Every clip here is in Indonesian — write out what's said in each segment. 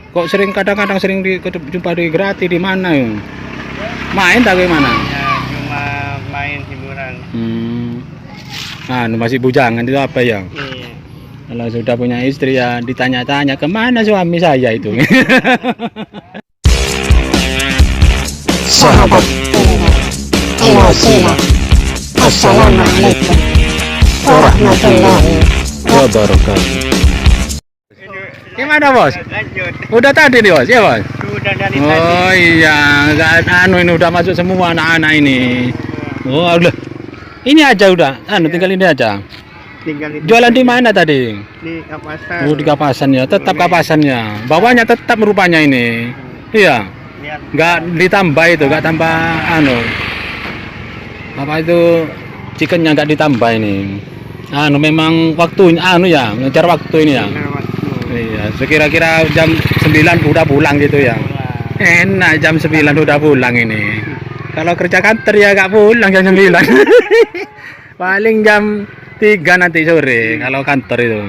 Kok sering kadang-kadang sering jumpa di gratis di mana ya? Main tak gimana? Ya, cuma main hiburan. Masih bujangan itu apa ya? Iya. Kalau sudah punya istri ya ditanya-tanya kemana suami saya itu. Sahabat Emosilah. Assalamualaikum warahmatullahi Wabarakatuh. Gimana bos? Lanjut. Udah tadi nih bos, ya bos? Sudah dari Oh tadi. iya, ini udah masuk semua anak-anak ini. Oh udah, ini aja udah, tinggal ini aja. Tinggal itu Jualan di saja. mana tadi? Di Kapasan. Oh di Kapasan ya, tetap Kapasannya. Bawahnya tetap rupanya ini. Iya, Lihat. nggak ditambah itu, nggak tambah apa itu chickennya nggak ditambah ini. Memang waktunya ya, ngejar waktu ini ya. Benar waktu. Iya, sekira-kira jam 9 udah pulang gitu ya. Enak jam 9 udah pulang ini. Kalau kerja kantor ya gak pulang jam 9. Paling jam 3 nanti sore kalau kantor itu.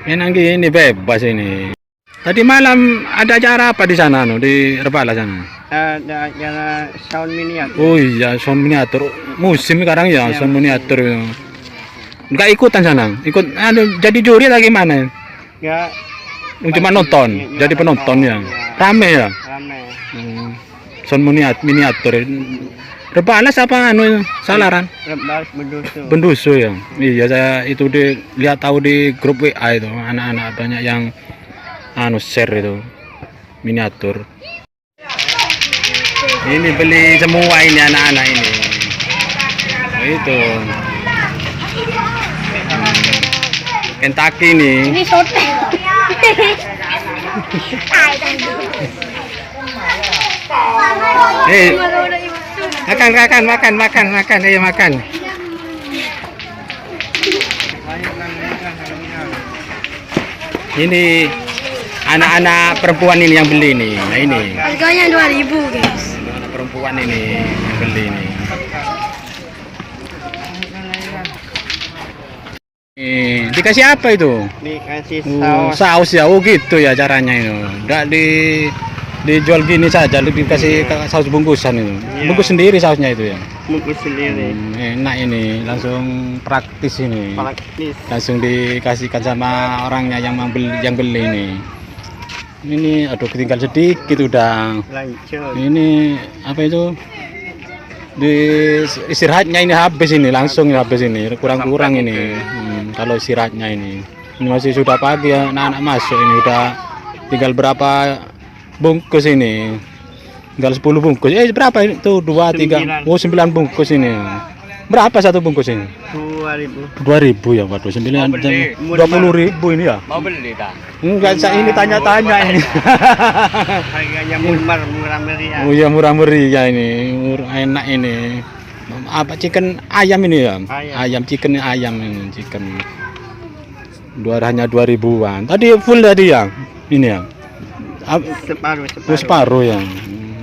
Enak gini bebas ini. Tadi malam ada acara apa di sana di Rebala sana? Ada acara sound miniatur. Oh iya, sound miniatur. Musim sekarang ya, Ya, sound musim. miniatur itu. Enggak ikutan sana. Ikut jadi juri lagi mana? Ya, Cuma nonton, Ya, jadi penonton ya. Rame ya. ramai. Sound miniatur. Rebalas apa Salaran? Rebas berdusu. Bendusu ya. Iya saya itu lihat tahu di grup WA itu anak-anak banyak yang share itu miniatur. Ini beli semua ini anak-anak ini. Oh, itu. Kentucky nih. Ini sote. Makan, ayo makan. Ini anak-anak perempuan ini yang beli nih. Nah ini. Harganya 2.000 guys. Anak perempuan ini yang beli nih. Dikasih apa itu? Dikasih saus. Saus ya, gitu ya caranya itu. Enggak dijual gini saja, dikasih saus bungkusan itu. Iya. Bungkus sendiri sausnya itu ya. Bungkus sendiri. Enak ini, langsung praktis ini. Praktis. Langsung dikasihkan sama orangnya yang beli ini. Ini aduh tinggal sedikit udah. Lanjut. Ini apa itu? Di istirahatnya ini habis ini, langsung habis ini, kurang-kurang ini. Kalau istirahatnya ini masih sudah pagi ya, anak-anak masuk ini udah tinggal berapa bungkus ini, tinggal 10 bungkus. Berapa ini tuh 2, 3, 9 bungkus ini. Berapa satu bungkus ini? 2.000. 2.000 ya, waduh 9 beli. 20.000 ini ya. Mau beli dah? Enggak, saya ini tanya-tanya ini. Harganya murah meriah. Oh iya murah meriah ini, enak ini. Apa chicken ayam ini ya? Ayam. Chicken ayam ini, chicken. Hanya 2.000-an. Tadi full tadi ya? Ini ya. Separuh ya.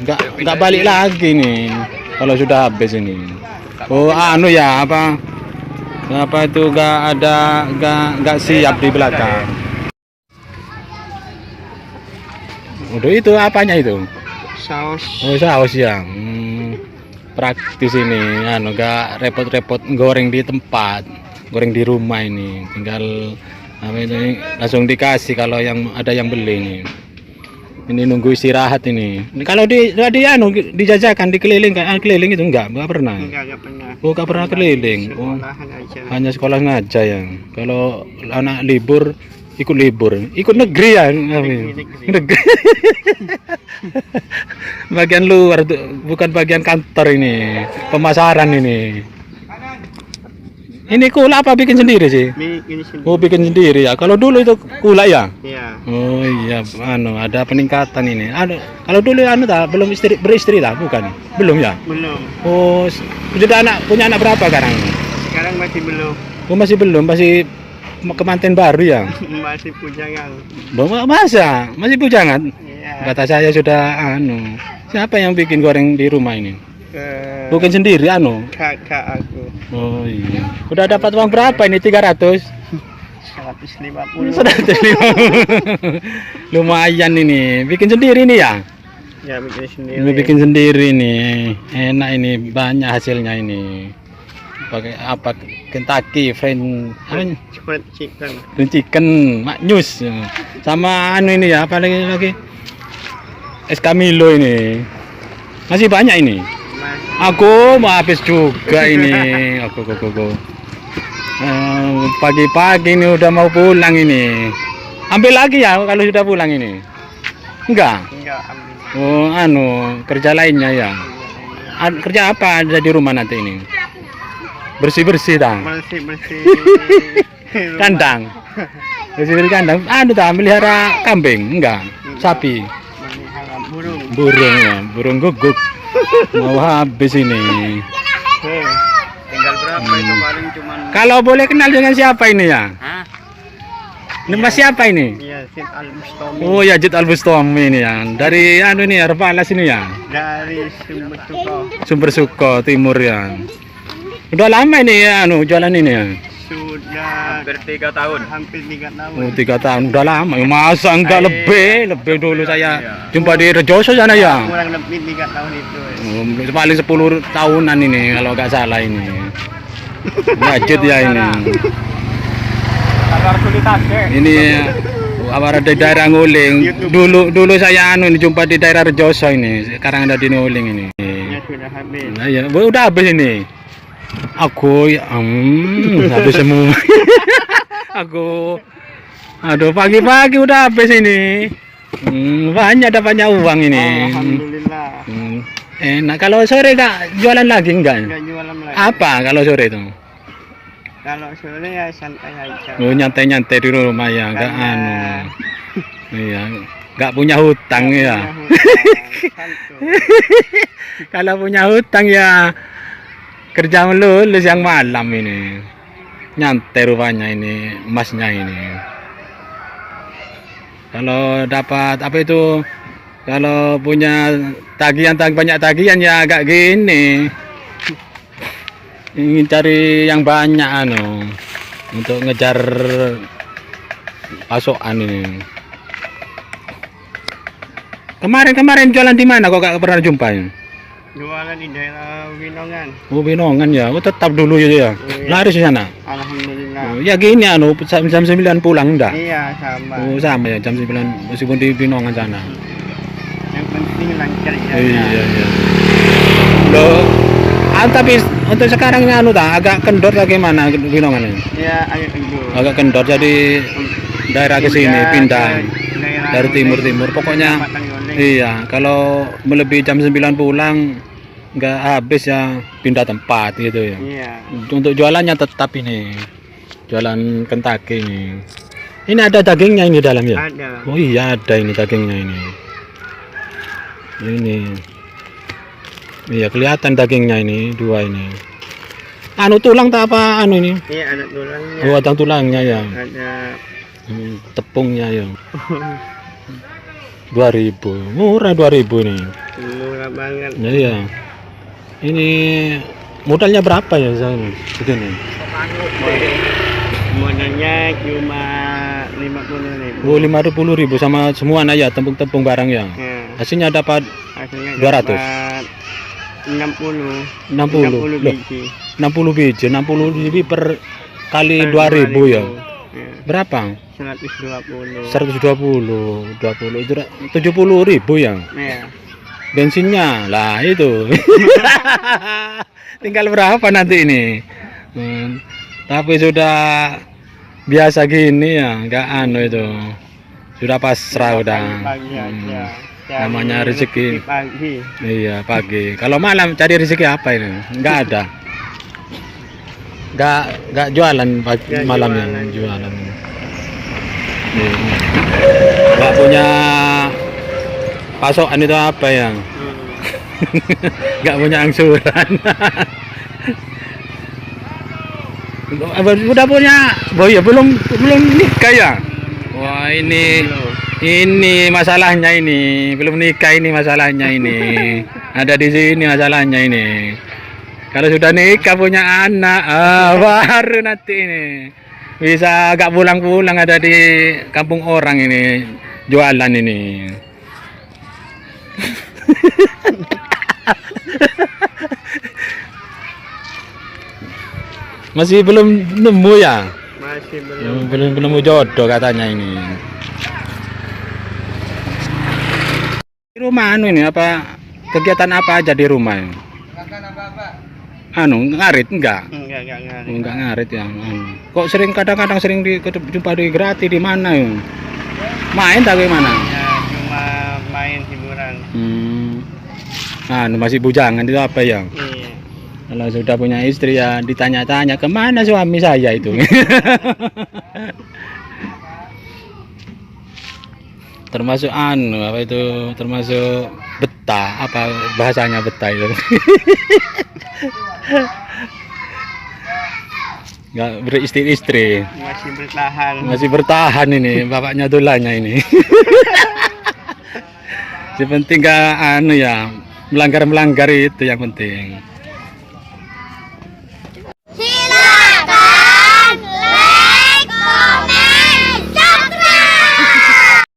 Enggak balik lagi nih kalau sudah habis ini. Oh ya apa itu enggak siap di belakang. Udah itu apanya itu? Saus. Oh saus ya. Praktis ini, enggak repot-repot goreng di tempat, goreng di rumah ini, tinggal langsung dikasih kalau ada yang beli ini. Ini nunggu istirahat ini. Kalau dijajakan keliling itu enggak pernah. Enggak pernah. Oh enggak pernah keliling. Oh, Sekolahan aja. hanya sekolah aja ya. Kalau anak libur ikut negeri ya. Negeri. Bagian luar tuh, bukan bagian kantor ini, pemasaran ini. Ini kula apa bikin sendiri sih? Bikin sendiri. Oh bikin sendiri ya. Kalau dulu itu kula ya. Iya. Oh iya, ada peningkatan ini. Kalau dulu belum beristri lah, bukan? Belum ya. Belum. Oh sudah punya anak berapa sekarang? Sekarang masih belum. Oh masih belum, masih kemanten baru ya. Masih pujangan. Masa masih bujangan? Iya. Kata saya sudah siapa yang bikin goreng di rumah ini? Ke Bukan sendiri kakak aku. Oh iya. Udah dapat uang berapa ini? 300? 150. Sudah terima. Lumayan ini. Bikin sendiri nih ya? Ya bikin sendiri. Ini bikin sendiri nih. Enak ini, banyak hasilnya ini. Pakai apa? Kentucky Fried Fried chicken. chicken, maknyus. Sama anu ini ya, apa lagi? Es Camilo ini. Masih banyak ini. Mas, Aku mau habis juga ini. Aku. Pagi-pagi ini udah mau pulang ini. Ambil lagi ya kalau sudah pulang ini. Enggak. enggak ambil. Oh, anu, kerja lainnya ya. Kerja apa ada di rumah nanti ini? Bersih-bersih dah. Bersih. Kandang. Bersih-bersih kandang. Anu dah melihara kambing? Enggak. Sapi. Melihara burung. Burung ya, burung guguk. Mau habis ini. Tinggal berapa itu paling cuman. Kalau boleh kenal dengan siapa ini ya? Hah? Nama siapa ini? Iya, Sid Al-Bustami. Oh ya, Jid Al-Bustami ini ya. Dari anu ini ya, Repalas ini ya. Dari Sumber Suko. Sumber Suko Timur ya. Udah lama ini ya anu jualan ini ya. Sudah Hampir 3 tahun. hampir 3 tahun. Oh, 3 tahun udah lama. Ya, masa enggak Saya- lebih dulu saya jumpa di Rejoso sana ya. Kurang lebih 3 tahun itu. Paling 10 tahunan ini kalau nggak salah ini. Wajib ya ini. Agar sulit aja. Ini awal di daerah Nguling. Dulu saya anu ini jumpa di daerah Rejoso ini. Sekarang ada di Nguling ini. Ya sudah habis. Nah, ya, udah habis ini. Aku ya habis semua. Aku aduh pagi-pagi udah habis ini. Banyak dapatnya uang ini. Alhamdulillah. Enak. Kalau sore enggak jualan lagi enggak? Enggak jualan lagi. Apa kalau sore itu? Kalau sore ya santai aja. Oh, nyantai-nyantai di rumah ya, enggak Karena- anu. Iya, enggak punya hutang ya. Kalau punya hutang ya kerja melulus yang malam ini. Nyantai rupanya ini emasnya ini. Kalau dapat apa itu? Kalau punya banyak tagihan ya agak gini. Ingin cari yang banyak anu untuk ngejar pasokan ini. Kemarin jualan di mana kok gak pernah jumpa ya? Jualan di daerah Winongan. Oh, Binongan ya. Oh, tetap dulu ya. Iya. Laris di sana. Alhamdulillah. Oh, ya gini anu jam 9 pulang enggak? Iya sama. Oh, sama ya jam 9 meskipun di Binongan sana. Yang penting lancar ya. Iya. Loh, tapi untuk sekarang ini anu tak agak kendor bagaimana Binongan ini? Ya ayo dulu. Agak kendor jadi daerah ke sini pindah dari timur pokoknya. Iya, kalau melebihi jam 9 pulang nggak habis ya pindah tempat gitu ya. Iya. Untuk jualannya tetap ini jualan Kentucky ini. Ini ada dagingnya ini dalam ya? Ada. Oh iya ada ini dagingnya ini. Ini. Iya kelihatan dagingnya ini dua ini. Anu tulang tak apa anu ini? Iya ada tulangnya. Oh ada tulangnya ya. Ada. Tepungnya ya. 2.000 murah 2.000 ini. Murah banget. Ya iya. Ini modalnya berapa ya saya segini? Modalnya cuma 50.000. Oh 50.000 sama semua ya tepung barang ya. Ya. Hasilnya dapat Hasilnya 200. dapat 60 60 loh, biji. 60 biji per kali 2.000 ya. Ya. Berapa? 120. 120 itu 70.000 ya. Ya. Bensinnya lah itu. Tinggal berapa nanti ini? Tapi sudah biasa gini ya, enggak anu itu. Sudah pasrah udah. Pagi aja. Namanya rezeki. Pagi. Iya, pagi. Kalau malam cari rezeki apa ini? Enggak ada. Enggak jualan pagi Nggak malamnya, jualan. jualan. Enggak punya pasokan itu apa ya? Enggak punya angsuran. Udah punya, oh ya belum nikah ya. Wah ini masalahnya ini belum nikah ini masalahnya ini ada di sini masalahnya ini. Kalau sudah nikah punya anak baru nanti ini Bisa agak pulang-pulang ada di kampung orang ini jualan ini. Masih belum nemu ya? Masih belum. Belum nemu jodoh katanya ini. Di rumah anu ini apa kegiatan apa aja di rumah ini? Anu ngarit enggak? Enggak ngarit. Enggak ngarit ya. Kok sering kadang-kadang sering jumpa di gratis di mana ya? Main tak gimana? Ya, cuma main hiburan. Anu masih bujangan itu apa ya? Iya. Kalau sudah punya istri ya ditanya-tanya kemana suami saya itu. Termasuk anu apa itu termasuk betah apa bahasanya betah itu. Nggak beristri-istri. Masih bertahan ini bapaknya tulanya ini. Si penting nggak anu ya melanggar itu yang penting. Silakan like, comment, subscribe.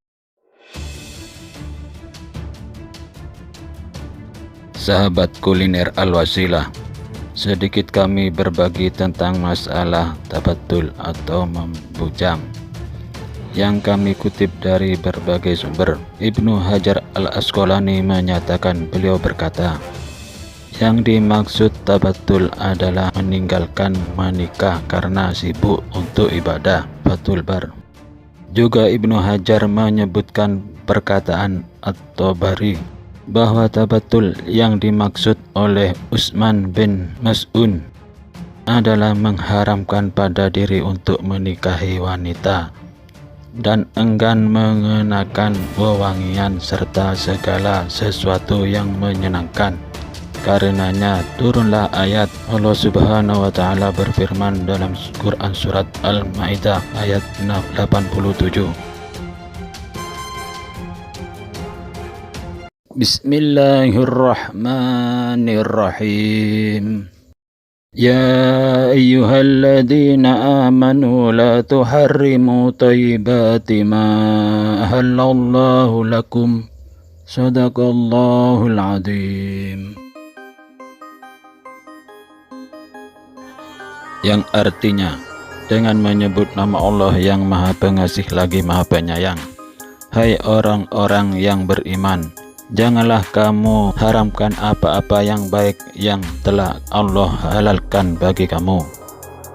Sahabat kuliner Al-Wasilah, sedikit kami berbagi tentang masalah tabatul atau membujang yang kami kutip dari berbagai sumber. Ibnu Hajar Al-Asqalani menyatakan, beliau berkata, yang dimaksud tabatul adalah meninggalkan menikah karena sibuk untuk ibadah, Fathul Bar. Juga Ibnu Hajar menyebutkan perkataan At-Tabari bahwa tabatul yang dimaksud oleh Utsman bin Mas'un adalah mengharamkan pada diri untuk menikahi wanita dan enggan mengenakan wewangian serta segala sesuatu yang menyenangkan. Karenanya turunlah ayat Allah Subhanahu wa taala berfirman dalam Quran surat Al-Maidah ayat 87. Bismillahirrahmanirrahim. Ya ayyuhalladzina amanu la tuharrimu thayyibati ma ahallallahu lakum. Sadaqallahul adzim. Yang artinya dengan menyebut nama Allah yang Maha Pengasih lagi Maha Penyayang. Hai orang-orang yang beriman, janganlah kamu haramkan apa-apa yang baik yang telah Allah halalkan bagi kamu.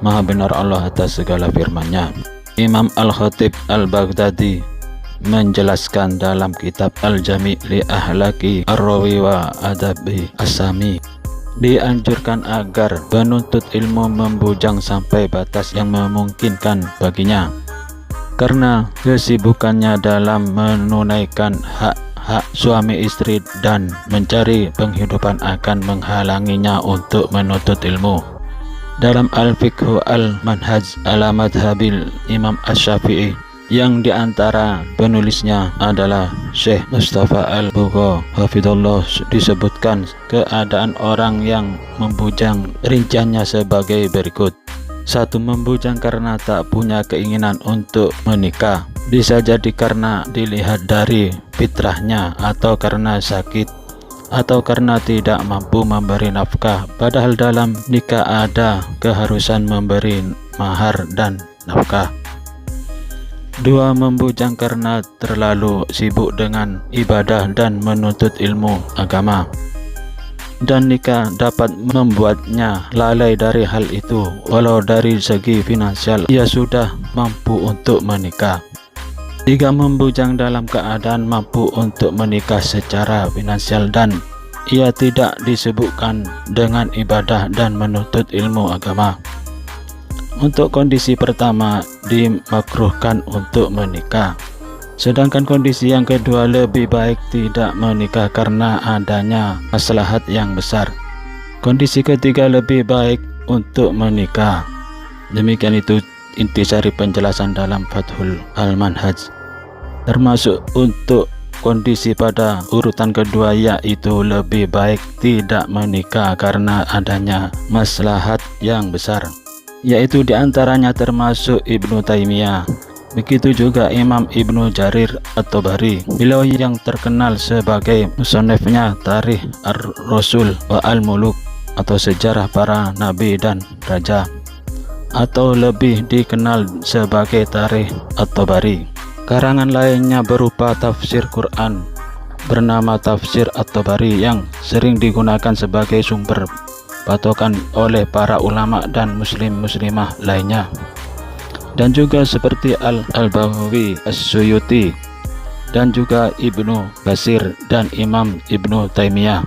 Maha benar Allah atas segala firman-Nya. Imam Al-Khatib Al-Baghdadi menjelaskan dalam kitab Al-Jami' li Ahlaki Ar-Rawi wa Adabi As-Sami, dianjurkan agar penuntut ilmu membujang sampai batas yang memungkinkan baginya, karena kesibukannya dalam menunaikan hak suami istri dan mencari penghidupan akan menghalanginya untuk menuntut ilmu. Dalam Al-Fiqhu Al-Manhaj ala Madhabil Imam Asy-Syafi'i, yang diantara penulisnya adalah Syekh Mustafa Al-Bugha hafidhullah, disebutkan keadaan orang yang membujang rinciannya sebagai berikut. 1. Membujang karena tak punya keinginan untuk menikah, bisa jadi karena dilihat dari fitrahnya, atau karena sakit, atau karena tidak mampu memberi nafkah, padahal dalam nikah ada keharusan memberi mahar dan nafkah. 2. Membujang karena terlalu sibuk dengan ibadah dan menuntut ilmu agama, dan nikah dapat membuatnya lalai dari hal itu, walau dari segi finansial ia sudah mampu untuk menikah. 3. Membujang dalam keadaan mampu untuk menikah secara finansial dan ia tidak disibukkan dengan ibadah dan menuntut ilmu agama. Untuk kondisi pertama dimakruhkan untuk menikah, sedangkan kondisi yang kedua lebih baik tidak menikah karena adanya maslahat yang besar. Kondisi ketiga lebih baik untuk menikah. Demikian itu intisari penjelasan dalam Fathul Al-Manhaj. Termasuk untuk kondisi pada urutan kedua, yaitu lebih baik tidak menikah karena adanya maslahat yang besar. yaitu diantaranya termasuk Ibnu Taimiyah. Begitu juga Imam Ibnu Jarir At-Tabari, beliau yang terkenal sebagai musannifnya Tarikh Ar-Rasul wa Al-Muluk atau sejarah para nabi dan raja, atau lebih dikenal sebagai Tarikh At-Tabari. Karangan lainnya berupa tafsir Quran bernama Tafsir At-Tabari yang sering digunakan sebagai sumber patokan oleh para ulama dan muslimah lainnya. Dan juga seperti Al-Baghawi, As-Suyuti, dan juga Ibnu Basir dan Imam Ibnu Taimiyah.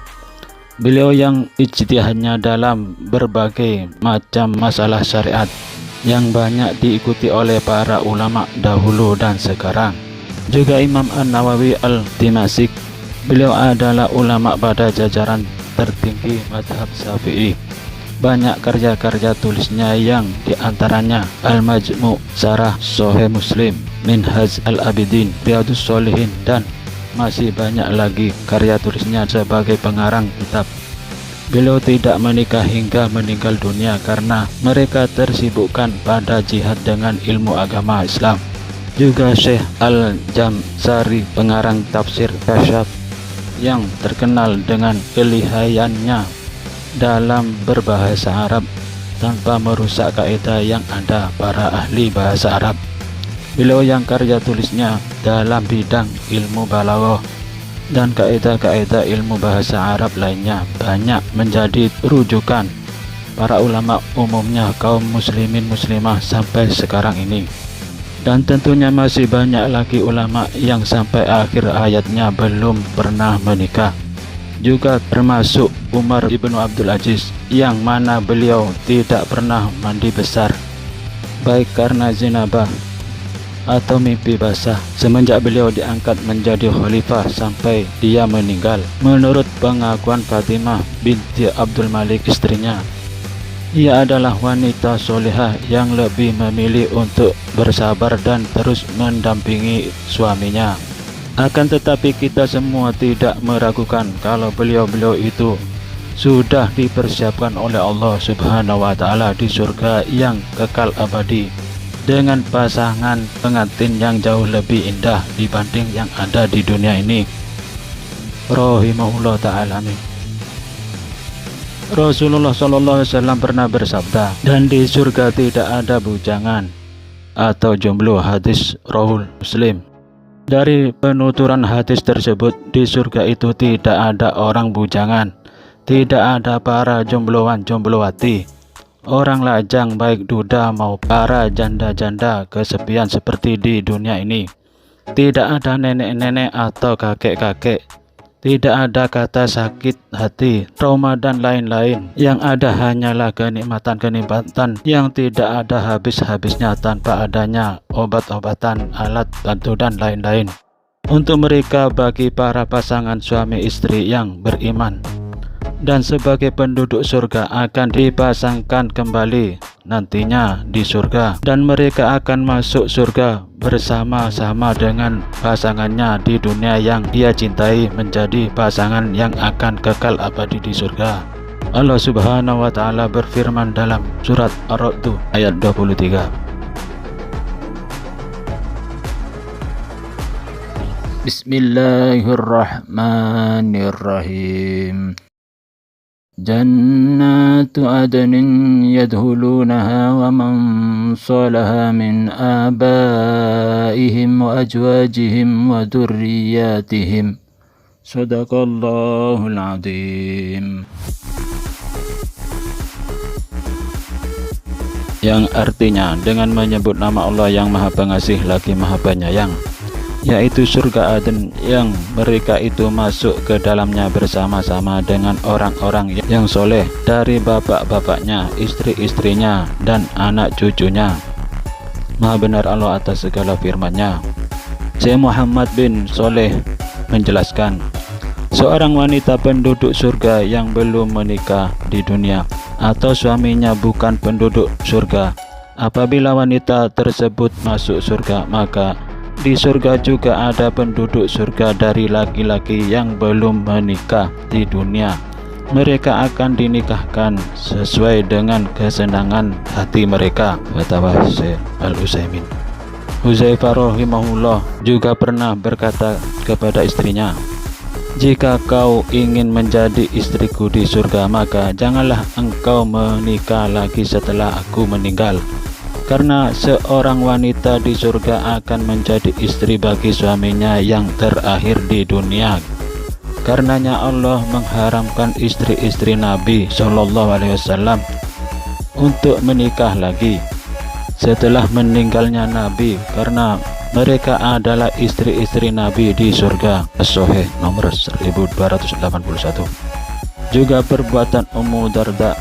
Beliau yang ijtihadnya dalam berbagai macam masalah syariat yang banyak diikuti oleh para ulama dahulu dan sekarang. Juga Imam An-Nawawi Al-Dimashq, beliau adalah ulama pada jajaran tertinggi mazhab Syafi'i. Banyak karya-karya tulisnya yang diantaranya Al-Majmu', Syarah Sahih Muslim, Minhaj Al-Abidin, Riyadhus Shalihin, dan masih banyak lagi karya tulisnya sebagai pengarang kitab. Beliau tidak menikah hingga meninggal dunia karena mereka tersibukkan pada jihad dengan ilmu agama Islam. Juga Syekh Al-Jamsari, pengarang tafsir Kasyaf yang terkenal dengan kelihayannya dalam berbahasa Arab tanpa merusak kaidah yang ada para ahli bahasa Arab. Beliau yang karya tulisnya dalam bidang ilmu balaghah dan kaidah-kaidah ilmu bahasa Arab lainnya banyak menjadi rujukan para ulama, umumnya kaum muslimin muslimah sampai sekarang ini. Dan tentunya masih banyak lagi ulama yang sampai akhir hayatnya belum pernah menikah. Juga termasuk Umar ibnu Abdul Aziz, yang mana beliau tidak pernah mandi besar, baik karena zinabah atau mimpi basah, semenjak beliau diangkat menjadi khalifah sampai dia meninggal. Menurut pengakuan Fatimah binti Abdul Malik, istrinya, ia adalah wanita solehah yang lebih memilih untuk bersabar dan terus mendampingi suaminya. Akan tetapi kita semua tidak meragukan kalau beliau-beliau itu sudah dipersiapkan oleh Allah Subhanahu wa Ta'ala di surga yang kekal abadi dengan pasangan pengantin yang jauh lebih indah dibanding yang ada di dunia ini. Rahimahullah Ta'ala. Amin. Rasulullah SAW pernah bersabda, dan di surga tidak ada bujangan atau jomblo. Hadis Rawahul Muslim. Dari penuturan hadis tersebut, di surga itu tidak ada orang bujangan, tidak ada para jombloan jomblowati, orang lajang baik duda maupun para janda-janda kesepian seperti di dunia ini. Tidak ada nenek-nenek atau kakek-kakek, tidak ada kata sakit hati, trauma dan lain-lain. Yang ada hanyalah kenikmatan-kenikmatan yang tidak ada habis-habisnya tanpa adanya obat-obatan, alat bantu dan lain-lain. Untuk mereka, bagi para pasangan suami istri yang beriman dan sebagai penduduk surga akan dipasangkan kembali nantinya di surga, dan mereka akan masuk surga bersama-sama dengan pasangannya di dunia yang ia cintai, menjadi pasangan yang akan kekal abadi di surga. Allah Subhanahu wa Ta'ala berfirman dalam surat Ar-Ra'd ayat 23. Bismillahirrahmanirrahim. جنات عدن يدخلونها ومن صلح من آبائهم وأزواجهم وذرياتهم صدق الله العظيم. Yang artinya dengan menyebut nama Allah yang Maha Pengasih lagi Maha Penyayang, yaitu surga Aden yang mereka itu masuk ke dalamnya bersama-sama dengan orang-orang yang soleh dari bapak-bapaknya, istri-istrinya, dan anak cucunya. Maha benar Allah atas segala firman-Nya. Syekh Muhammad bin Soleh menjelaskan, seorang wanita penduduk surga yang belum menikah di dunia atau suaminya bukan penduduk surga, apabila wanita tersebut masuk surga, maka di surga juga ada penduduk surga dari laki-laki yang belum menikah di dunia, mereka akan dinikahkan sesuai dengan kesenangan hati mereka, kata Syekh Al-Utsaimin. Hudzaifah rahimahullah juga pernah berkata kepada istrinya, "Jika kau ingin menjadi istriku di surga, maka janganlah engkau menikah lagi setelah aku meninggal. Karena seorang wanita di surga akan menjadi istri bagi suaminya yang terakhir di dunia. Karenanya Allah mengharamkan istri-istri Nabi Shallallahu Alaihi Wasallam untuk menikah lagi setelah meninggalnya Nabi, karena mereka adalah istri-istri Nabi di surga." As-Sahih nomor 1281. Juga perbuatan Ummu Darda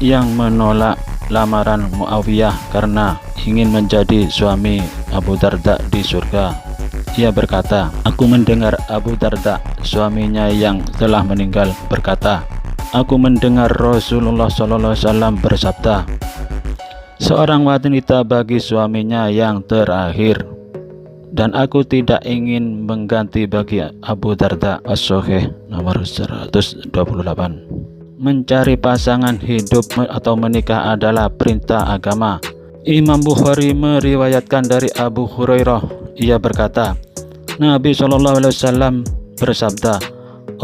yang menolak lamaran Muawiyah karena ingin menjadi suami Abu Darda di surga. Ia berkata, "Aku mendengar Abu Darda, suaminya yang telah meninggal, berkata, aku mendengar Rasulullah SAW bersabda, seorang wanita bagi suaminya yang terakhir, dan aku tidak ingin mengganti bagi Abu Darda." As-Sahih nomor 128. Mencari pasangan hidup atau menikah adalah perintah agama. Imam Bukhari meriwayatkan dari Abu Hurairah, ia berkata, Nabi SAW bersabda,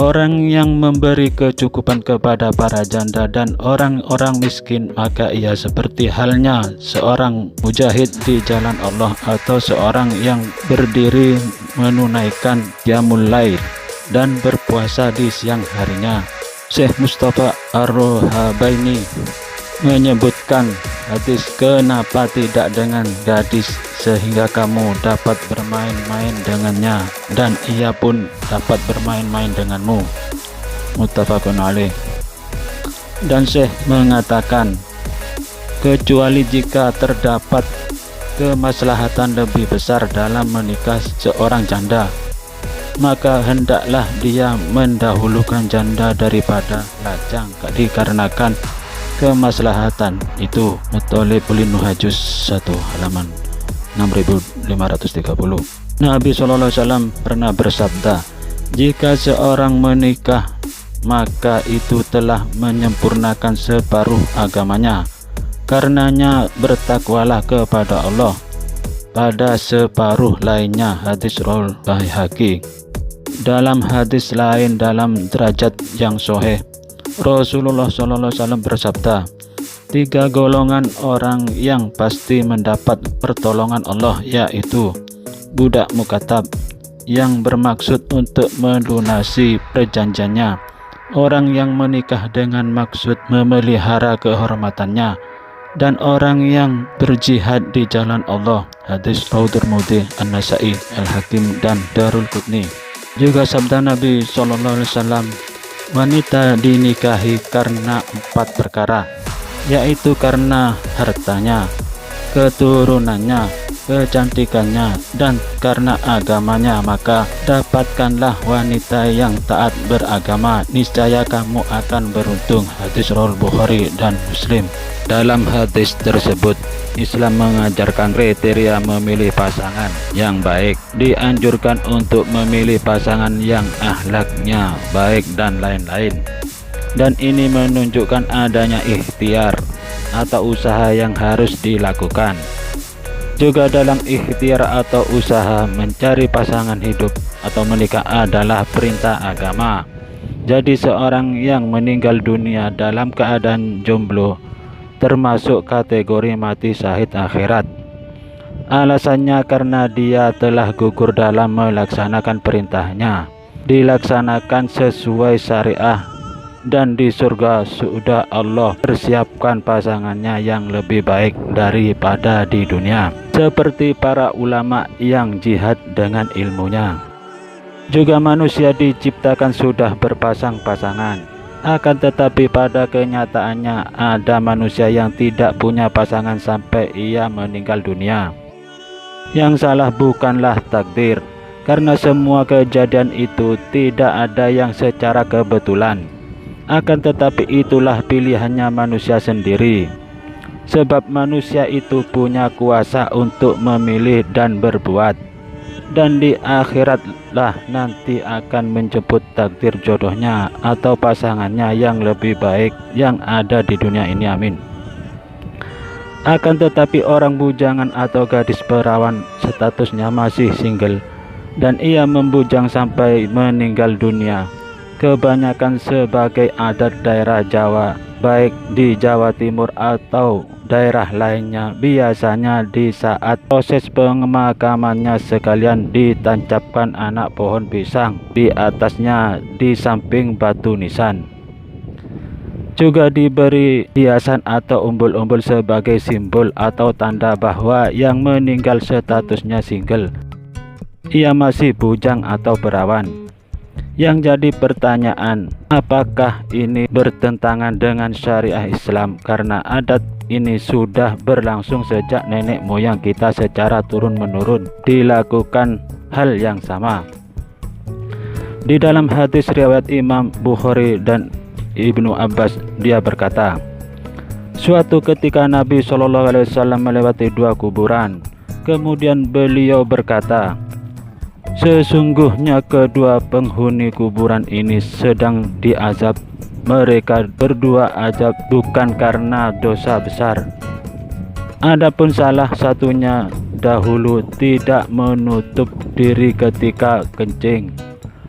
orang yang memberi kecukupan kepada para janda dan orang-orang miskin, maka ia seperti halnya seorang mujahid di jalan Allah atau seorang yang berdiri menunaikan qiyamul lail dan berpuasa di siang harinya. Syekh Mustafa Ar-Rohabaini menyebutkan hadis, kenapa tidak dengan gadis sehingga kamu dapat bermain-main dengannya dan ia pun dapat bermain-main denganmu. Muttafaqun alaih. Dan Syekh mengatakan, kecuali jika terdapat kemaslahatan lebih besar dalam menikah seorang janda, maka hendaklah dia mendahulukan janda daripada lajang dikarenakan kemaslahatan itu. Muthalibul Nuhajus 1 halaman 6530. Nabi SAW pernah bersabda, jika seorang menikah maka itu telah menyempurnakan separuh agamanya. Karenanya bertakwalah kepada Allah pada separuh lainnya. Hadis riwayat Baihaqi. Dalam hadis lain dalam derajat yang sahih, Rasulullah SAW bersabda, 3 golongan orang yang pasti mendapat pertolongan Allah, yaitu budak mukatab yang bermaksud untuk melunasi perjanjiannya, orang yang menikah dengan maksud memelihara kehormatannya, dan orang yang berjihad di jalan Allah. Hadis Tirmidzi, An-Nasa'i, Al-Hakim, dan Darul Qutni. Juga sabda Nabi SAW, wanita dinikahi karena 4 perkara, yaitu karena hartanya, keturunannya, kecantikannya, dan karena agamanya. Maka dapatkanlah wanita yang taat beragama, niscaya kamu akan beruntung. Hadis riwayat Bukhari dan Muslim. Dalam hadis tersebut, Islam mengajarkan kriteria memilih pasangan yang baik, dianjurkan untuk memilih pasangan yang akhlaknya baik dan lain-lain. Dan ini menunjukkan adanya ikhtiar atau usaha yang harus dilakukan. Juga dalam ikhtiar atau usaha mencari pasangan hidup atau menikah adalah perintah agama. Jadi seorang yang meninggal dunia dalam keadaan jomblo termasuk kategori mati syahid akhirat. Alasannya karena dia telah gugur dalam melaksanakan perintahnya, dilaksanakan sesuai syariah, dan di surga sudah Allah persiapkan pasangannya yang lebih baik daripada di dunia, seperti para ulama yang jihad dengan ilmunya. Juga manusia diciptakan sudah berpasang-pasangan, akan tetapi pada kenyataannya ada manusia yang tidak punya pasangan sampai ia meninggal dunia. Yang salah bukanlah takdir, karena semua kejadian itu tidak ada yang secara kebetulan. Akan tetapi itulah pilihannya manusia sendiri. Sebab manusia itu punya kuasa untuk memilih dan berbuat. dan di akhiratlah nanti akan menjemput takdir jodohnya atau pasangannya yang lebih baik yang ada di dunia ini, amin. Akan tetapi orang bujangan atau gadis perawan statusnya masih single dan ia membujang sampai meninggal dunia, kebanyakan sebagai adat daerah Jawa, baik di Jawa Timur atau daerah lainnya. Biasanya di saat proses pemakamannya sekalian ditancapkan anak pohon pisang di atasnya di samping batu nisan. Juga diberi hiasan atau umbul-umbul sebagai simbol atau tanda bahwa yang meninggal statusnya single, ia masih bujang atau perawan. Yang jadi pertanyaan, apakah ini bertentangan dengan syariah Islam? Karena adat ini sudah berlangsung sejak nenek moyang kita secara turun-menurun dilakukan hal yang sama. Di dalam hadis riwayat Imam Bukhari dan Ibnu Abbas, dia berkata, suatu ketika Nabi SAW melewati 2 kuburan. Kemudian beliau berkata, sesungguhnya kedua penghuni kuburan ini sedang diazab. Mereka berdua azab bukan karena dosa besar. Adapun salah satunya dahulu tidak menutup diri ketika kencing.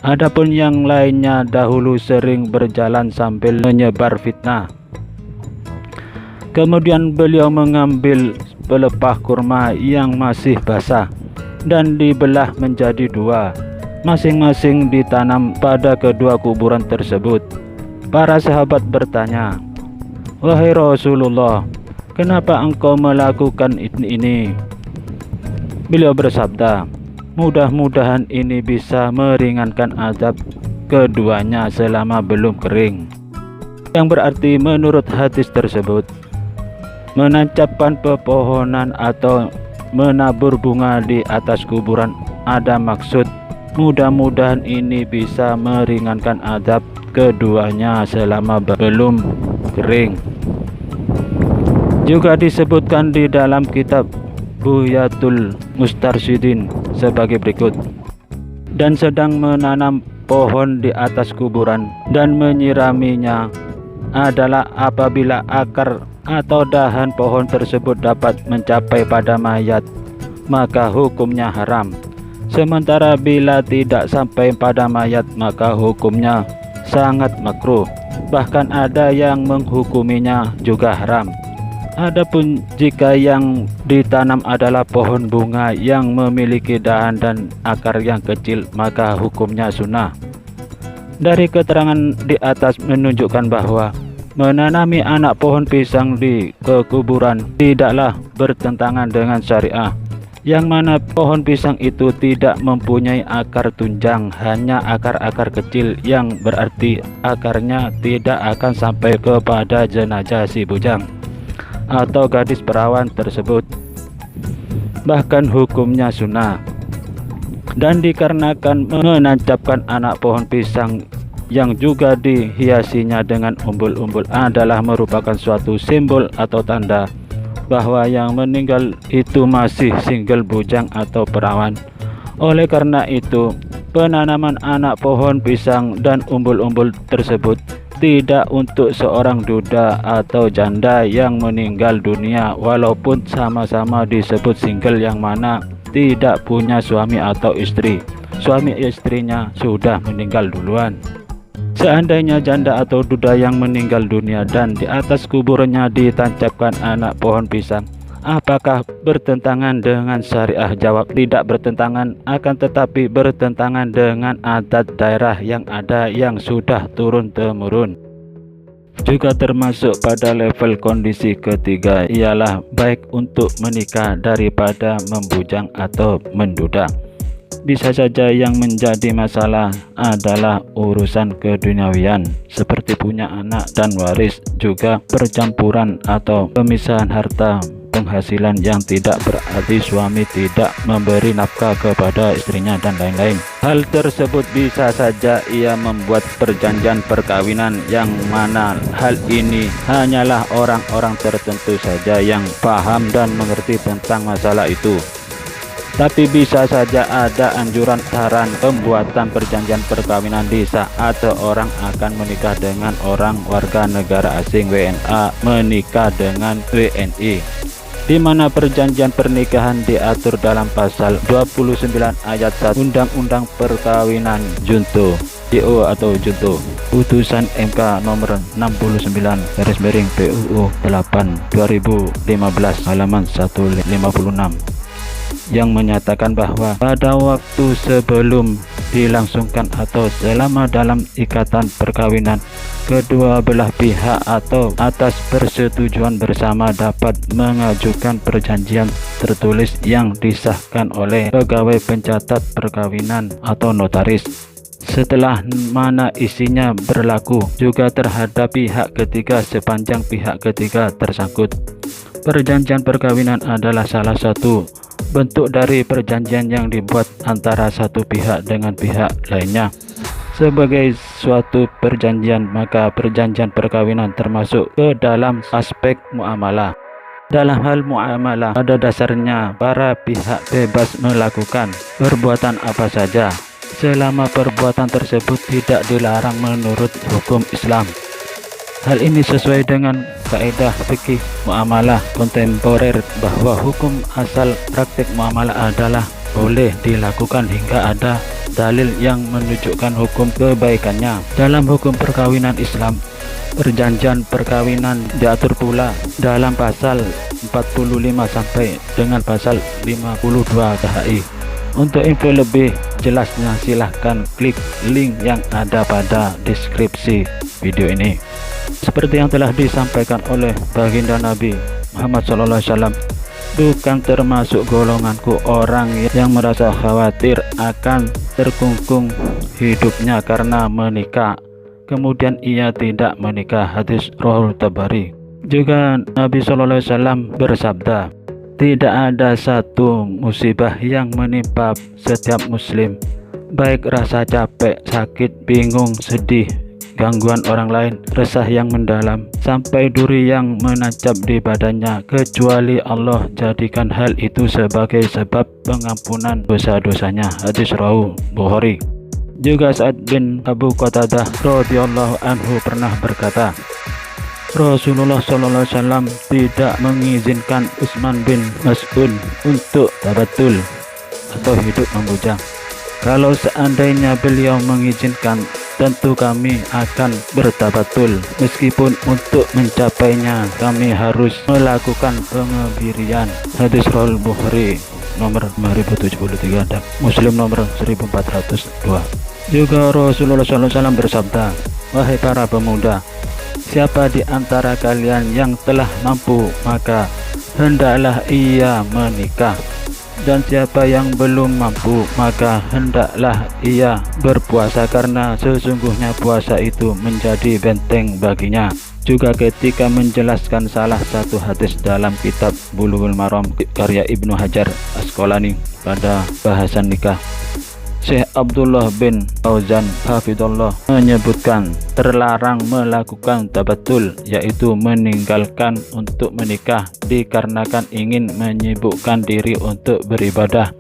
Adapun yang lainnya dahulu sering berjalan sambil menyebar fitnah. Kemudian beliau mengambil pelepah kurma yang masih basah dan dibelah menjadi 2, masing-masing ditanam pada kedua kuburan tersebut. Para sahabat bertanya, wahai Rasulullah, kenapa engkau melakukan ini? Beliau bersabda, mudah-mudahan ini bisa meringankan azab keduanya selama belum kering. Yang berarti menurut hadis tersebut, menancapkan pepohonan atau menabur bunga di atas kuburan ada maksud mudah-mudahan ini bisa meringankan azab keduanya selama belum kering. Juga disebutkan di dalam kitab Buyatul Mustarsyidin sebagai berikut, dan sedang menanam pohon di atas kuburan dan menyiraminya adalah apabila akar atau dahan pohon tersebut dapat mencapai pada mayat, maka hukumnya haram. Sementara bila tidak sampai pada mayat, maka hukumnya sangat makruh. Bahkan ada yang menghukuminya juga haram. Adapun jika yang ditanam adalah pohon bunga yang memiliki dahan dan akar yang kecil, maka hukumnya sunnah. Dari keterangan di atas menunjukkan bahwa menanami anak pohon pisang di kuburan tidaklah bertentangan dengan syariah, yang mana pohon pisang itu tidak mempunyai akar tunjang, hanya akar-akar kecil, yang berarti akarnya tidak akan sampai kepada jenazah si bujang atau gadis perawan tersebut. Bahkan hukumnya sunnah. Dan dikarenakan menancapkan anak pohon pisang yang juga dihiasinya dengan umbul-umbul adalah merupakan suatu simbol atau tanda bahwa yang meninggal itu masih single, bujang atau perawan. Oleh karena itu, penanaman anak pohon pisang dan umbul-umbul tersebut tidak untuk seorang duda atau janda yang meninggal dunia, walaupun sama-sama disebut single, yang mana tidak punya suami atau istri. Suami istrinya sudah meninggal duluan. Seandainya janda atau duda yang meninggal dunia dan di atas kuburnya ditancapkan anak pohon pisang, apakah bertentangan dengan syariah? Jawab, tidak bertentangan, akan tetapi bertentangan dengan adat daerah yang ada yang sudah turun-temurun. Juga termasuk pada level kondisi ketiga, ialah baik untuk menikah daripada membujang atau menduda. Bisa saja yang menjadi masalah adalah urusan keduniawian seperti punya anak dan waris, juga percampuran atau pemisahan harta penghasilan yang tidak berarti suami tidak memberi nafkah kepada istrinya dan lain-lain. Hal tersebut bisa saja ia membuat perjanjian perkawinan, yang mana hal ini hanyalah orang-orang tertentu saja yang paham dan mengerti tentang masalah itu. Tapi bisa saja ada anjuran saran pembuatan perjanjian perkawinan di saat seorang akan menikah dengan orang warga negara asing WNA menikah dengan WNI, di mana perjanjian pernikahan diatur dalam pasal 29 ayat 1 Undang-Undang Perkawinan Junto JO atau Junto Putusan MK nomor 69/PUU 8 2015 halaman 156 yang menyatakan bahwa pada waktu sebelum dilangsungkan atau selama dalam ikatan perkawinan, kedua belah pihak atau atas persetujuan bersama dapat mengajukan perjanjian tertulis yang disahkan oleh pegawai pencatat perkawinan atau notaris, setelah mana isinya berlaku juga terhadap pihak ketiga sepanjang pihak ketiga tersangkut. Perjanjian perkawinan adalah salah satu bentuk dari perjanjian yang dibuat antara satu pihak dengan pihak lainnya. Sebagai suatu perjanjian, maka perjanjian perkawinan termasuk ke dalam aspek muamalah. Dalam hal muamalah, pada dasarnya para pihak bebas melakukan perbuatan apa saja selama perbuatan tersebut tidak dilarang menurut hukum Islam. Hal ini sesuai dengan kaidah fikih muamalah kontemporer bahwa hukum asal praktik muamalah adalah boleh dilakukan hingga ada dalil yang menunjukkan hukum kebaikannya. Dalam hukum perkawinan Islam, perjanjian perkawinan diatur pula dalam pasal 45 sampai dengan pasal 52 KHI. Untuk info lebih jelasnya silahkan klik link yang ada pada deskripsi video ini. Seperti yang telah disampaikan oleh baginda Nabi Muhammad SAW, bukan termasuk golonganku orang yang merasa khawatir akan terkungkung hidupnya karena menikah, kemudian ia tidak menikah. Hadis Rawahul Tabari. Juga Nabi SAW bersabda, tidak ada satu musibah yang menimpa setiap muslim, baik rasa capek, sakit, bingung, sedih, gangguan orang lain, resah yang mendalam, sampai duri yang menancap di badannya, kecuali Allah jadikan hal itu sebagai sebab pengampunan dosa-dosanya. Hadis Rawahu Bukhari. Juga Sa'ad bin Abu Qatadah radhiyallahu anhu pernah berkata, Rasulullah SAW tidak mengizinkan Utsman bin Mas'ud untuk tabatul atau hidup membujang. Kalau seandainya beliau mengizinkan, tentu kami akan bertabatul. Meskipun untuk mencapainya kami harus melakukan pengebirian. Hadis Rawal Bukhari nomor 5073 dan Muslim nomor 1402. Juga Rasulullah SAW bersabda, wahai para pemuda, siapa di antara kalian yang telah mampu, maka hendaklah ia menikah. Dan siapa yang belum mampu, maka hendaklah ia berpuasa, karena sesungguhnya puasa itu menjadi benteng baginya. Juga ketika menjelaskan salah satu hadis dalam kitab Bulughul Maram karya Ibnu Hajar Asqalani pada bahasan nikah, Syekh Abdullah bin Fauzan hafizallah menyebutkan terlarang melakukan tabatul, yaitu meninggalkan untuk menikah dikarenakan ingin menyibukkan diri untuk beribadah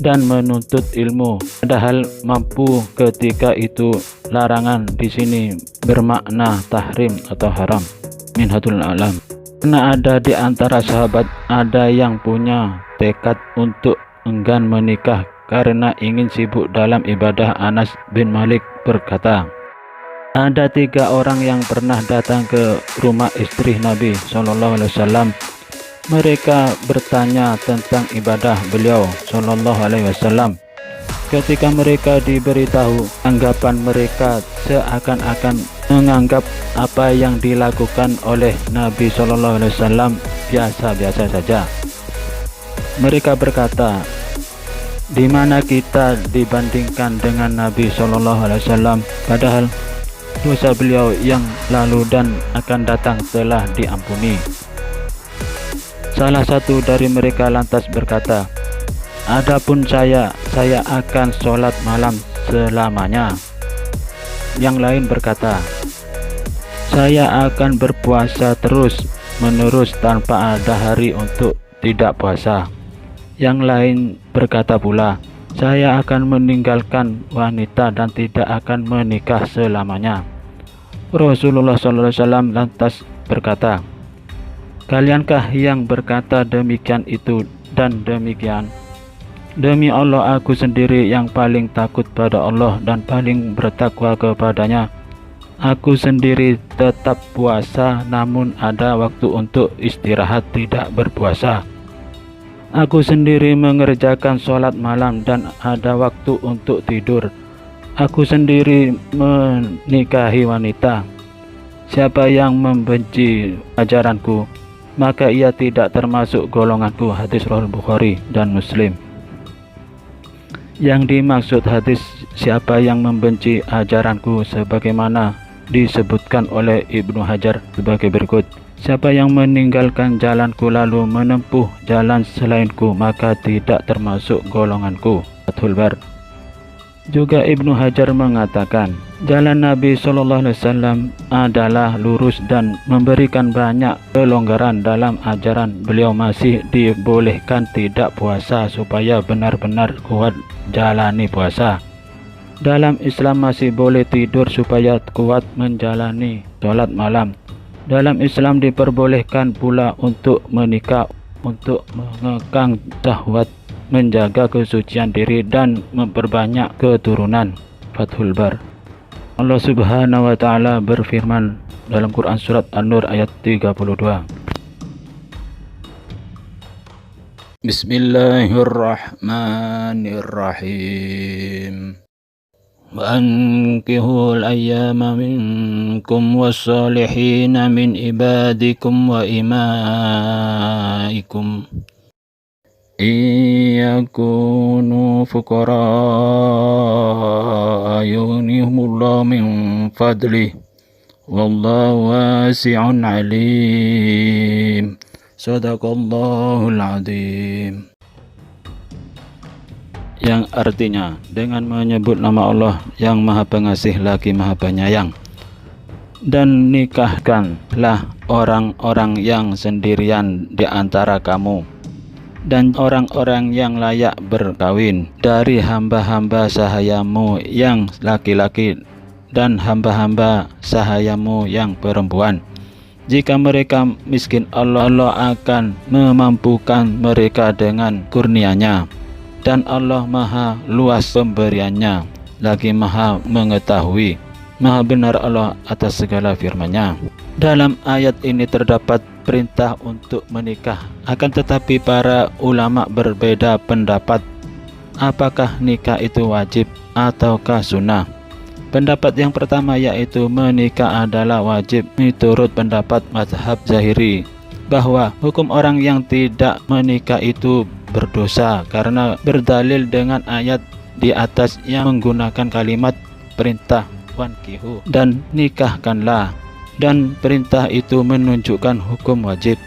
dan menuntut ilmu. Padahal mampu ketika itu larangan di sini bermakna tahrim atau haram. Minhatul Alam. Karena ada di antara sahabat ada yang punya tekad untuk enggan menikah karena ingin sibuk dalam ibadah. Anas bin Malik berkata, ada 3 orang yang pernah datang ke rumah istri Nabi SAW. Mereka bertanya tentang ibadah beliau SAW. Ketika mereka diberitahu, anggapan mereka seakan-akan menganggap apa yang dilakukan oleh Nabi SAW biasa-biasa saja. Mereka berkata, di mana kita dibandingkan dengan Nabi SAW, padahal dosa beliau yang lalu dan akan datang telah diampuni. Salah satu dari mereka lantas berkata, adapun saya akan sholat malam selamanya. Yang lain berkata, saya akan berpuasa terus menerus tanpa ada hari untuk tidak puasa. Yang lain berkata pula, saya akan meninggalkan wanita dan tidak akan menikah selamanya. Rasulullah SAW lantas berkata, kaliankah yang berkata demikian itu dan demikian? Demi Allah, aku sendiri yang paling takut pada Allah dan paling bertakwa kepadanya. Aku sendiri tetap puasa, namun ada waktu untuk istirahat tidak berpuasa. Aku sendiri mengerjakan sholat malam dan ada waktu untuk tidur. Aku sendiri menikahi wanita. Siapa yang membenci ajaranku, maka ia tidak termasuk golonganku. Hadis riwayat Bukhari dan Muslim. Yang dimaksud hadis siapa yang membenci ajaranku sebagaimana disebutkan oleh Ibnu Hajar sebagai berikut. Siapa yang meninggalkan jalanku lalu menempuh jalan selainku, maka tidak termasuk golonganku. Fathul Bar. Juga Ibnu Hajar mengatakan, jalan Nabi SAW adalah lurus dan memberikan banyak kelonggaran dalam ajaran beliau. Masih dibolehkan tidak puasa supaya benar-benar kuat jalani puasa. Dalam Islam masih boleh tidur supaya kuat menjalani sholat malam. Dalam Islam diperbolehkan pula untuk menikah, untuk mengekang syahwat, menjaga kesucian diri dan memperbanyak keturunan. Fathul Bar. Allah Subhanahu wa taala berfirman dalam Quran surat An-Nur ayat 32. Bismillahirrahmanirrahim. وأنكحوا الأيام منكم والصالحين من عبادكم وإمائكم إن يكونوا فقراء يغنيهم الله من فضله والله واسع عليم. صدق الله العظيم. Yang artinya, dengan menyebut nama Allah yang Maha Pengasih lagi Maha Penyayang, dan nikahkanlah orang-orang yang sendirian di antara kamu dan orang-orang yang layak berkawin dari hamba-hamba sahayamu yang laki-laki dan hamba-hamba sahayamu yang perempuan. Jika mereka miskin, Allah akan memampukan mereka dengan kurnia-Nya. Dan Allah Maha luas pemberiannya, lagi Maha mengetahui. Maha benar Allah atas segala firman-Nya. Dalam ayat ini terdapat perintah untuk menikah. Akan tetapi para ulama berbeda pendapat. Apakah nikah itu wajib ataukah sunnah? Pendapat yang pertama yaitu menikah adalah wajib menurut pendapat mazhab Zahiri, bahwa hukum orang yang tidak menikah itu berdosa karena berdalil dengan ayat di atas yang menggunakan kalimat perintah wankihu dan nikahkanlah, dan perintah itu menunjukkan hukum wajib,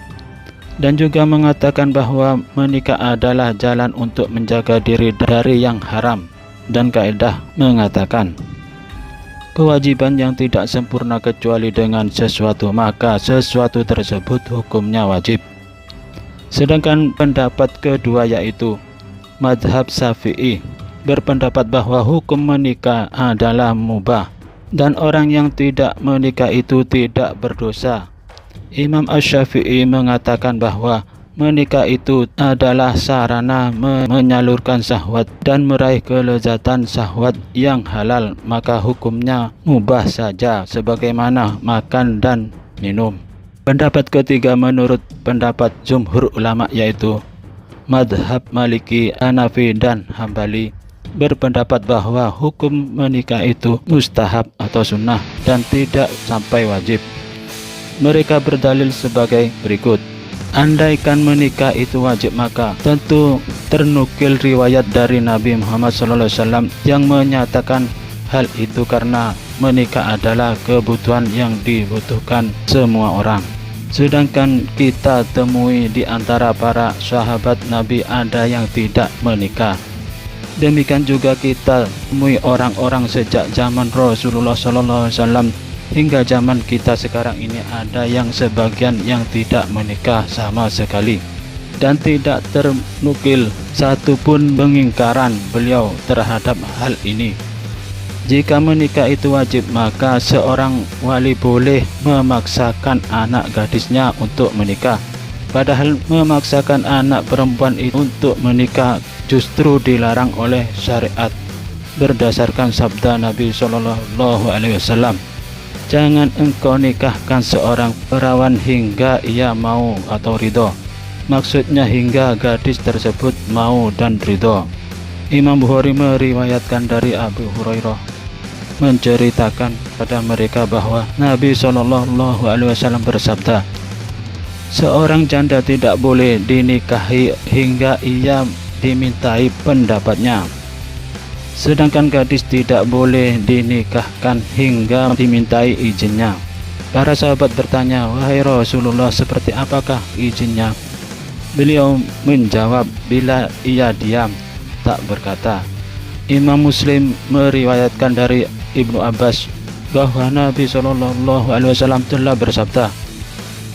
dan juga mengatakan bahwa menikah adalah jalan untuk menjaga diri dari yang haram, dan kaidah mengatakan kewajiban yang tidak sempurna kecuali dengan sesuatu, maka sesuatu tersebut hukumnya wajib. Sedangkan pendapat kedua yaitu mazhab Syafi'i berpendapat bahwa hukum menikah adalah mubah dan orang yang tidak menikah itu tidak berdosa. Imam Asy-Syafi'i mengatakan bahwa menikah itu adalah sarana menyalurkan syahwat dan meraih kelezatan syahwat yang halal, maka hukumnya mubah saja sebagaimana makan dan minum. Pendapat ketiga menurut pendapat jumhur ulama yaitu mazhab Maliki, Hanafi dan Hambali berpendapat bahwa hukum menikah itu mustahab atau sunnah dan tidak sampai wajib. Mereka berdalil sebagai berikut. Andaikan menikah itu wajib, maka tentu ternukil riwayat dari Nabi Muhammad SAW yang menyatakan hal itu karena menikah adalah kebutuhan yang dibutuhkan semua orang. Sedangkan kita temui di antara para sahabat Nabi ada yang tidak menikah. Demikian juga kita temui orang-orang sejak zaman Rasulullah SAW hingga zaman kita sekarang ini ada yang sebagian yang tidak menikah sama sekali. dan tidak ternukil satupun pengingkaran beliau terhadap hal ini. Jika menikah itu wajib, maka seorang wali boleh memaksakan anak gadisnya untuk menikah. Padahal memaksakan anak perempuan itu untuk menikah justru dilarang oleh syariat berdasarkan sabda Nabi SAW. Jangan engkau nikahkan seorang perawan hingga ia mau atau ridho. Maksudnya hingga gadis tersebut mau dan ridho. Imam Bukhari meriwayatkan dari Abu Hurairah menceritakan pada mereka bahwa Nabi SAW bersabda, seorang janda tidak boleh dinikahi hingga ia dimintai pendapatnya, sedangkan gadis tidak boleh dinikahkan hingga dimintai izinnya. Para sahabat bertanya, wahai Rasulullah, seperti apakah izinnya? Beliau menjawab, bila ia diam, tak berkata. Imam Muslim meriwayatkan dari Ibnu Abbas bahwa Nabi SAW telah bersabda,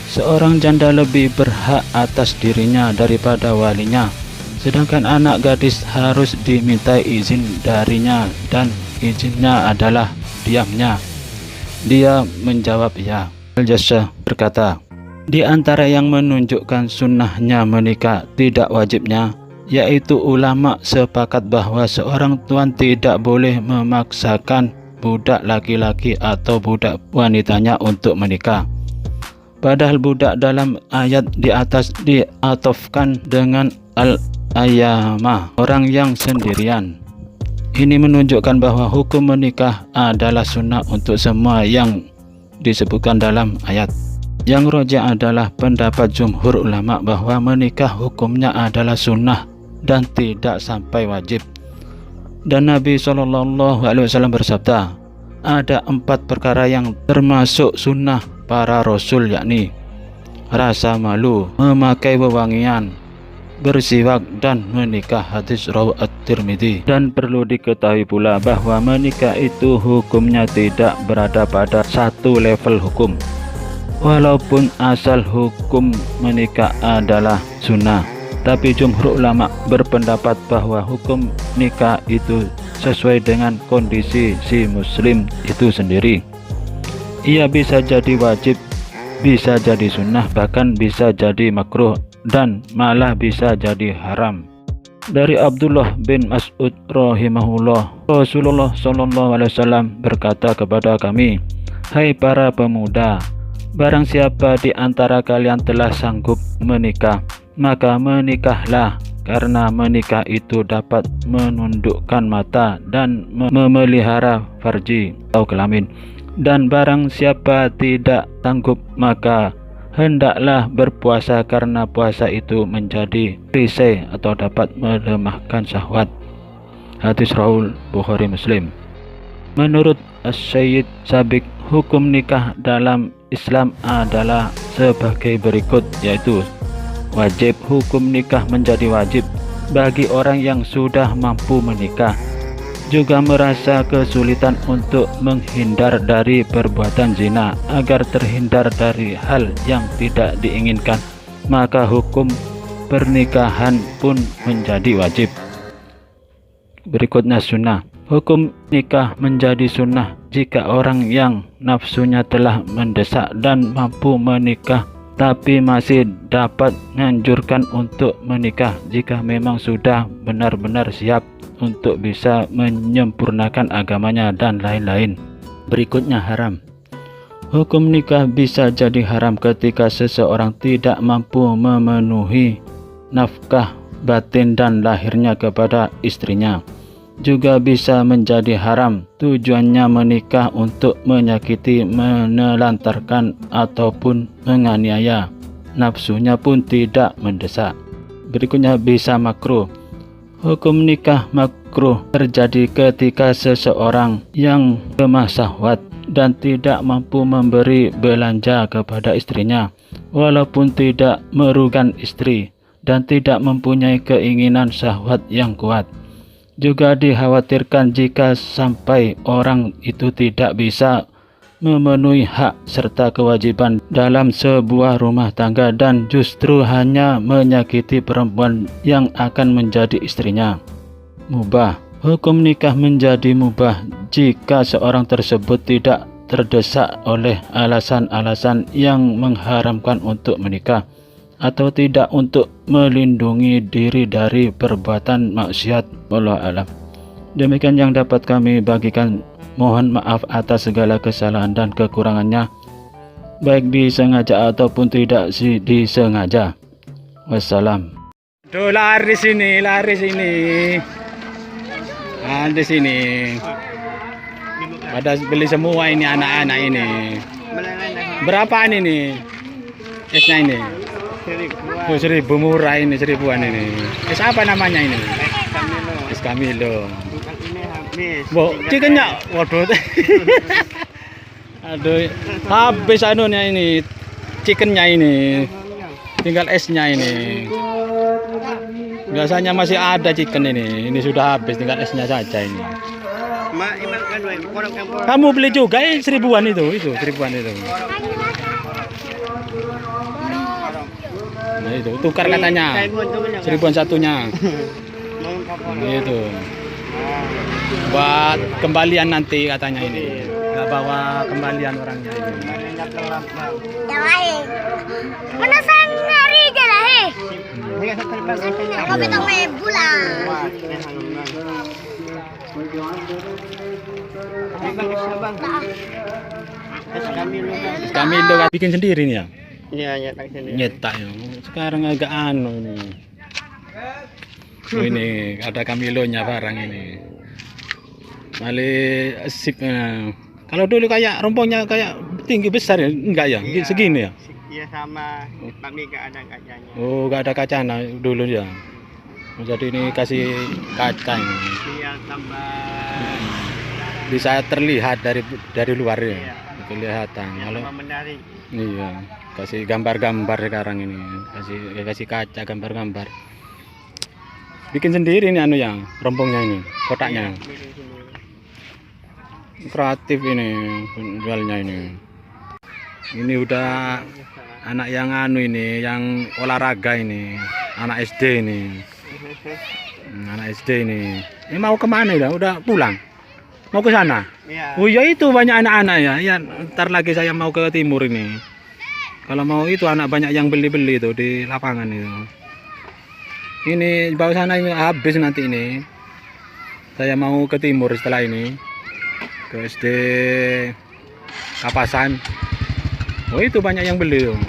seorang janda lebih berhak atas dirinya daripada walinya, sedangkan anak gadis harus dimintai izin darinya dan izinnya adalah diamnya. Dia menjawab ya. Al-Jassah berkata, di antara yang menunjukkan sunnahnya menikah tidak wajibnya, yaitu ulama sepakat bahwa seorang tuan tidak boleh memaksakan budak laki-laki atau budak wanitanya untuk menikah. Padahal budak dalam ayat di atas diatofkan dengan al-ayamah, orang yang sendirian. Ini menunjukkan bahwa hukum menikah adalah sunnah untuk semua yang disebutkan dalam ayat. Yang rajih adalah pendapat jumhur ulama bahwa menikah hukumnya adalah sunnah dan tidak sampai wajib. Dan Nabi SAW bersabda, ada 4 perkara yang termasuk sunnah para rasul, yakni rasa malu, memakai wewangian, bersiwak, dan menikah. Hadis rawi At-Tirmidzi. Dan perlu diketahui pula bahwa menikah itu hukumnya tidak berada pada satu level hukum. Walaupun asal hukum menikah adalah sunnah, tapi jumhur ulama berpendapat bahwa hukum nikah itu sesuai dengan kondisi si muslim itu sendiri. Ia bisa jadi wajib, bisa jadi sunnah, bahkan bisa jadi makruh, dan malah bisa jadi haram. Dari Abdullah bin Mas'ud rahimahullah, Rasulullah SAW berkata kepada kami, hai para pemuda, barang siapa di antara kalian telah sanggup menikah, maka menikahlah, karena menikah itu dapat menundukkan mata dan memelihara farji atau kelamin. Dan barang siapa tidak sanggup, maka hendaklah berpuasa, karena puasa itu menjadi perisai atau dapat melemahkan syahwat. Hadis rawi Bukhari Muslim. Menurut As-Sayyid Sabiq, hukum nikah dalam Islam adalah sebagai berikut, yaitu wajib. Hukum nikah menjadi wajib bagi orang yang sudah mampu menikah, juga merasa kesulitan untuk menghindar dari perbuatan zina agar terhindar dari hal yang tidak diinginkan, maka hukum pernikahan pun menjadi wajib. Berikutnya sunnah. Hukum nikah menjadi sunnah jika orang yang nafsunya telah mendesak dan mampu menikah tapi masih dapat menganjurkan untuk menikah jika memang sudah benar-benar siap untuk bisa menyempurnakan agamanya dan lain-lain. Berikutnya haram. Hukum nikah bisa jadi haram ketika seseorang tidak mampu memenuhi nafkah batin dan lahirnya kepada istrinya. Juga bisa menjadi haram tujuannya menikah untuk menyakiti, menelantarkan, ataupun menganiaya. Nafsunya pun tidak mendesak. Berikutnya bisa makruh. Hukum nikah makruh terjadi ketika seseorang yang lemah syahwat dan tidak mampu memberi belanja kepada istrinya, walaupun tidak merugikan istri dan tidak mempunyai keinginan syahwat yang kuat. Juga dikhawatirkan jika sampai orang itu tidak bisa memenuhi hak serta kewajiban dalam sebuah rumah tangga dan justru hanya menyakiti perempuan yang akan menjadi istrinya. Mubah. Hukum nikah menjadi mubah jika seorang tersebut tidak terdesak oleh alasan-alasan yang mengharamkan untuk menikah atau tidak untuk melindungi diri dari perbuatan maksiat. Wallahu a'lam. Demikian yang dapat kami bagikan. Mohon maaf atas segala kesalahan dan kekurangannya, baik disengaja ataupun tidak disengaja. Wassalam. Tuh lari sini, lari sini. Nah, di sini. Pada beli semua ini anak-anak ini. Berapaan ini? Esnya ini? 1.000 murah ini, 1.000-an ini. Es apa namanya ini? Es Camilo. Bo, chickennya, waduh. Aduh, habis anunya ini, chickennya ini, tinggal esnya ini. Biasanya masih ada chicken ini sudah habis, tinggal esnya saja ini. Kamu beli juga 1.000-an itu 1.000-an itu. Nah itu, tukar katanya, 1.000-an satunya. Itu. Buat kembalian nanti katanya ini, nggak bawa kembalian orangnya ini. Yang lain. Mana sanari je lah he. Kau betong me bulan. Camilo bikin sendiri nih ya? Iya, nyetak sendiri. Nyetak ya. Sekarang agak anu ini. Oh, ini ada Camilonya barang ini. Mali sip. Kalau dulu kayak rompongnya kayak tinggi besar ya, enggak ya? Iya. Segini ya? Iya sama, tapi nggak ada kacanya. Oh, enggak ada kacanya dulu ya. Jadi ini kasih kaca ini. Biar tambah. Bisa terlihat dari luar ya. Iya. Kelihatan. Kalau Tambah menarik. iya, kasih gambar-gambar sekarang ini. Kasih kaca gambar-gambar. Bikin sendiri nih anu yang rompongnya ini, kotaknya. Kreatif ini jualnya ini. Ini udah anak yang anu ini, yang olahraga ini, anak SD ini. Anak SD ini. Ini mau kemana ya? Udah pulang? Mau ke sana? Iya. Oh ya itu banyak anak-anak ya. Ya ntar lagi saya mau ke timur ini. Kalau mau itu anak banyak yang beli-beli itu di lapangan itu. Ini bawa sana ini habis nanti ini. Saya mau ke timur setelah ini. Ke SD Kapasan. Oh itu banyak yang beli tuh.